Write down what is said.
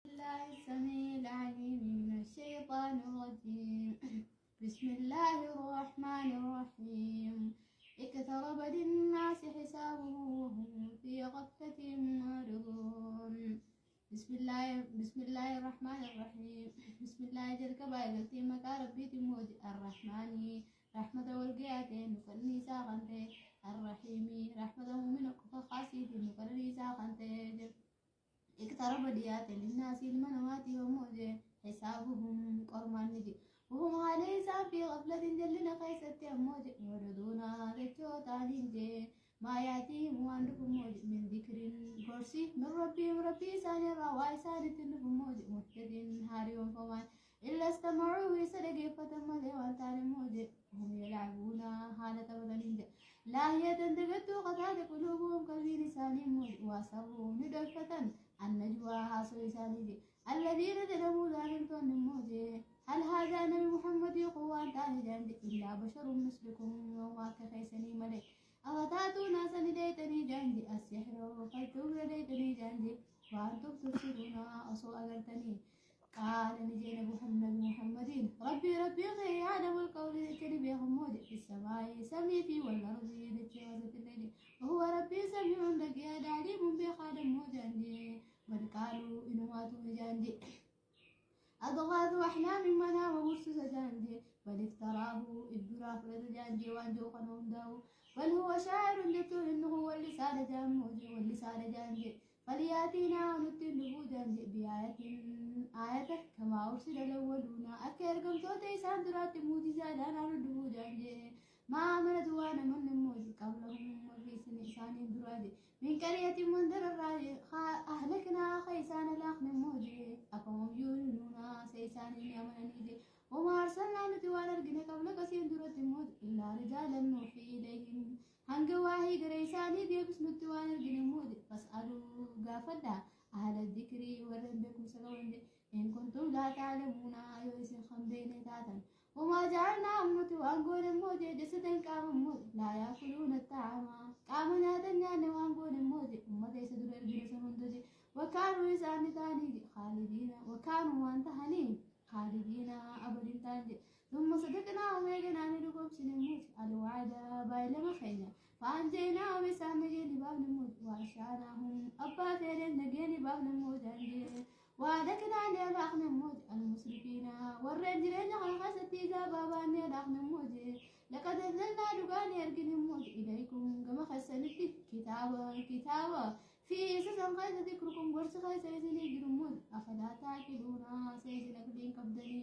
الله السميع العليم من الشيطان الرجيم. بسم الله الرحمن الرحيم. اقترب للناس حسابهم وهم في غفلة معرضون. بسم الله الرحمن الرحيم. بسم الله جل كبايلتي مكا ربي تموج الرحمن رحمة والقياتين نكرني ساقنتي الرحيم رحمة من خاصيتي نكرني ساقنتي. اقترب ديات للناس المنوات وموجه حسابهم قرمان نجي وهم عليه في غفلة جلنا خيست موجه يردون رجوتا نجي ما يأتيهم وانكم موجه من ذكر كرسي من ربي ساني الرواي ساني تنكم موجه مهتد هاريون فمان إلا استمعوه سرقي فتمد وانتان موجه هم يلعبون حالة بدنين لا هي تندقتوا قد قلوبهم كالبي لساني موجه واسروا ندفة النجوى حاصل سانيدي الذين ظلموا ظالمتون موجه هل هذا نبي محمد قوان تاني جاندي إلا بشر مثلكم وما كخيسني ملك أغتاتوا ناسا ليتني جاندي السحر فلتوب ليتني جاندي وأنتم تبصرون أصو أغرتني قال نجينا محمد ربي غير يعلم القول الكريم يا حمود في السماء سمي في والأرض لتجاوزة الليل وهو ربي سميع لقي عليم بخادم موجندي بل قالوا إن ماتوا جاندي أضغاث أحلام منام مرسس جاندي بل افتراه إبرا فرد جاندي وانجو قنون داو بل هو شاعر لتو إنه هو اللسان جاموجي واللسان جاندي فلياتينا نتنه جاندي آية كما أرسل الأولون أكيركم توتي ساندرات موجزة لانا ردو جاندي ما آمنت وانا من موجي قبلهم وفي سنسان درادي من قرية منذر الراجي أهلكنا خيسان الأخن موجي أفهم يولون سيسان يمننيجي وما أرسلنا نتوانا رقنا قبلك سندرة موج إلا رجالا نوحي إليهم هنقواهي قريساني دي بس نتوانا رقنا موج فاسألوا قافدا أهل الذكر ورنبكم سلوان إن كنتم لا تعلمون يوسف خمدين تاتا وما جعلنا أمة وأنقول الموجة جسدا قام موج لا يأكلون الطعام قامنا دنيا وأنقول الموجة أمة يسدر الجنس مندجي وكانوا يسان تاني خالدين وكانوا وانتهني خالدين أبدا تاني ثم صدقنا وميقنا ندقوا بسنموت الوعد بايل مخينا فأنجينا وبسان نجيني باب نموت وأشعناهم أبا فيرين نجيني باب نموت عندي وعدكنا نيلاق نموت المسرفين والرجلين خلقستي بابا نيلاق نموت لقد أنزلنا دقاني أرقي نموت إليكم كما خسنتي كتابا في سسن قيد ذكركم ورس خيس يزني جرمود أفلا تاكلون سيزن أكلين قبدني